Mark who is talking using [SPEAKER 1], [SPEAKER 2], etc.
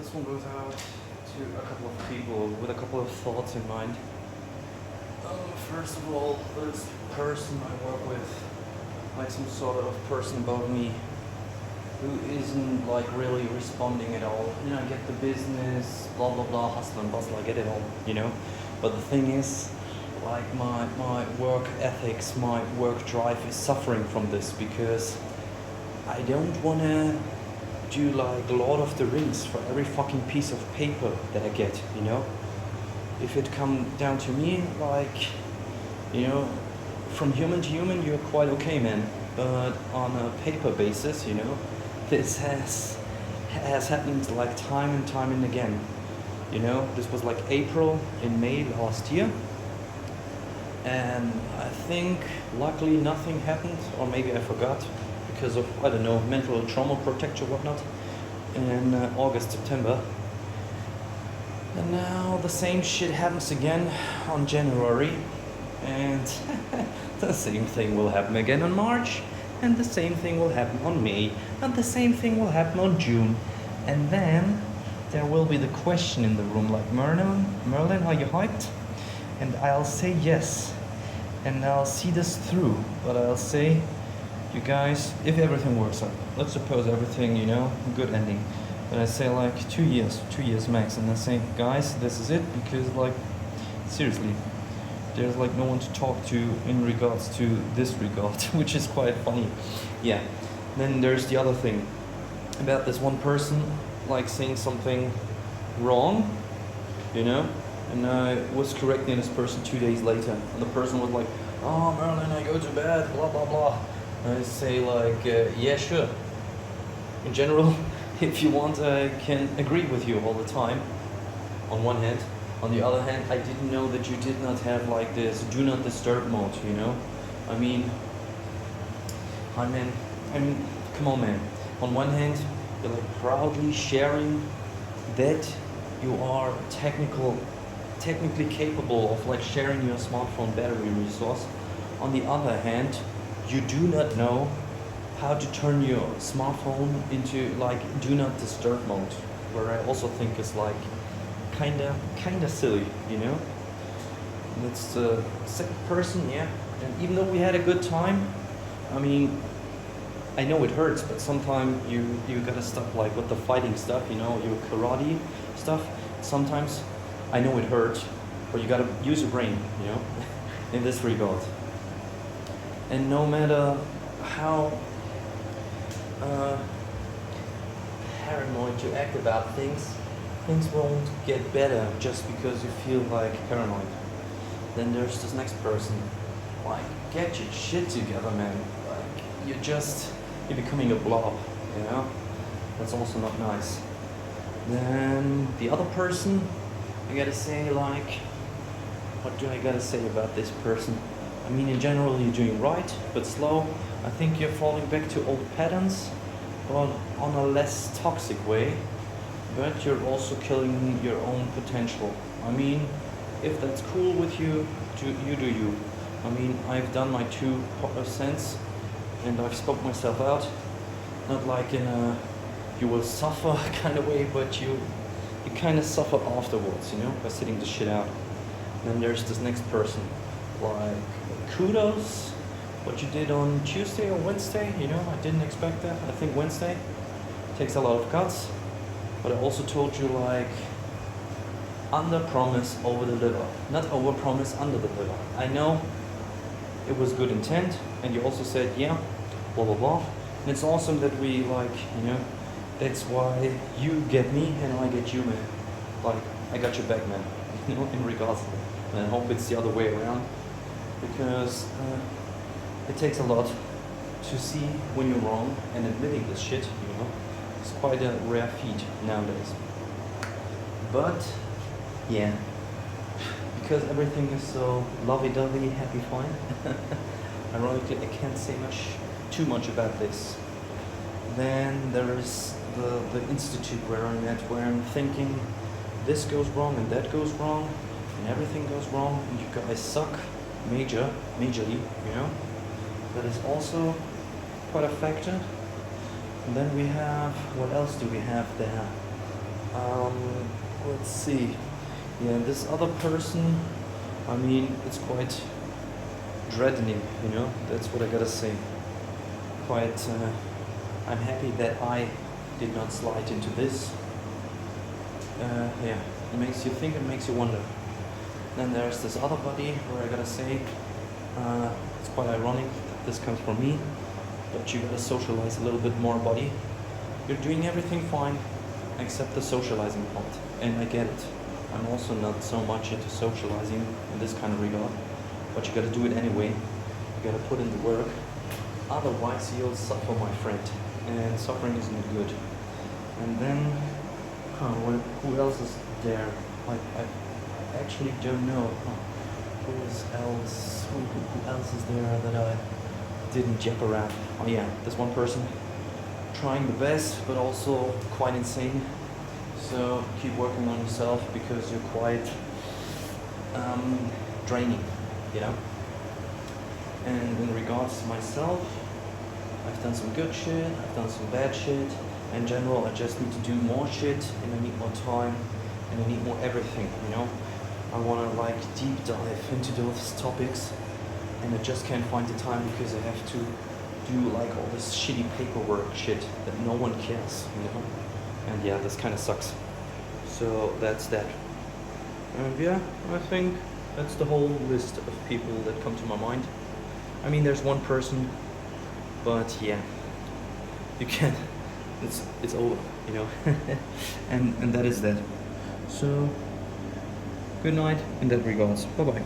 [SPEAKER 1] this one goes out to a couple of people with a couple of thoughts in mind. First of all, this person I work with, like some sort of person above me, who isn't like really responding at all. You know, I get the business, blah blah blah, hustle and bustle, I get it all, you know. But the thing is, like my work ethics, my work drive is suffering from this because I don't wanna do like Lord of the Rings for every fucking piece of paper that I get, you know? If it come down to me, like, you know, from human to human, you're quite okay, man. But on a paper basis, you know, this has happened like time and again. You know, this was like April and May last year. And I think luckily nothing happened, or maybe I forgot, because of, I don't know, mental trauma protection or whatnot, in August, September. And now the same shit happens again on January, and the same thing will happen again on March, and the same thing will happen on May, and the same thing will happen on June. And then there will be the question in the room like, Merlin, are you hyped? And I'll say yes, and I'll see this through, but I'll say, you guys, if everything works out, let's suppose everything, you know, good ending. But I say like 2 years max, and I say, guys, this is it, because like, seriously, there's like no one to talk to in regards to this regard, which is quite funny. Yeah, then there's the other thing, about this one person, like saying something wrong, you know, and I was correcting this person 2 days later, and the person was like, oh, Merlin, I go to bed, blah, blah, blah. And I say like, yeah, sure. In general, if you want, I can agree with you all the time, on one hand. On the other hand, I didn't know that you did not have like this do not disturb mode, you know? I mean, come on, man. On one hand, you're like proudly sharing that you are technically capable of like sharing your smartphone battery resource. On the other hand, you do not know how to turn your smartphone into like do not disturb mode, where I also think is like kinda silly, you know? And it's the second person, yeah. And even though we had a good time, I mean, I know it hurts, but sometimes you gotta stop like with the fighting stuff, you know, your karate stuff. Sometimes I know it hurts, but you gotta use your brain, you know, in this regard. And no matter how paranoid you act about things won't get better just because you feel like paranoid. Then there's this next person, like, get your shit together, man. Like, you're becoming a blob, you know? That's also not nice. Then the other person, I gotta say, like, what do I gotta say about this person? I mean, in general, you're doing right, but slow. I think you're falling back to old patterns, but on a less toxic way. But you're also killing your own potential. I mean, if that's cool with you, do you. I mean, I've done my 2%, and I've scoped myself out. Not like in a you will suffer kind of way, but you kind of suffer afterwards, you know, by sitting the shit out. And then there's this next person, like, kudos, what you did on Tuesday or Wednesday, you know, I didn't expect that. I think Wednesday takes a lot of guts, but I also told you, like, under promise, over deliver, not over promise, under deliver. I know it was good intent, and you also said, yeah, blah blah blah, and it's awesome that we, like, you know, that's why you get me and I get you, man. Like, I got your back, man, you know, in regards to that. And I hope it's the other way around, because it takes a lot to see when you're wrong, and admitting this shit, you know, it's quite a rare feat nowadays. But yeah, because everything is so lovey-dovey, happy, fine. Ironically, I can't say too much about this. Then there is the institute where I'm at, where I'm thinking this goes wrong and that goes wrong, and everything goes wrong, and you guys suck majorly, you know. That is also quite a factor. And then we have, what else do we have there? Um, let's see. Yeah, this other person, I mean, it's quite dreading, you know, that's what I gotta say. Quite, I'm happy that I did not slide into this. Yeah, it makes you think, it makes you wonder. Then there's this other buddy where I gotta say, it's quite ironic that this comes from me, but you gotta socialize a little bit more, buddy. You're doing everything fine, except the socializing part, and I get it. I'm also not so much into socializing in this kind of regard, but you gotta do it anyway. You gotta put in the work, otherwise you'll suffer, my friend, and suffering isn't good. And then, who else is there? I actually don't know. Who else is there that I didn't jack around? Oh yeah, this one person, trying the best, but also quite insane. So keep working on yourself because you're quite draining, you know? And in regards to myself, I've done some good shit, I've done some bad shit. In general, I just need to do more shit, and I need more time, and I need more everything, you know? I wanna like deep dive into those topics, and I just can't find the time because I have to do like all this shitty paperwork shit that no one cares, you know? And yeah, this kind of sucks. So that's that. And yeah, I think that's the whole list of people that come to my mind. I mean, there's one person, but yeah, you can't. It's over, you know. and that is that. So good night in that regards. Bye bye.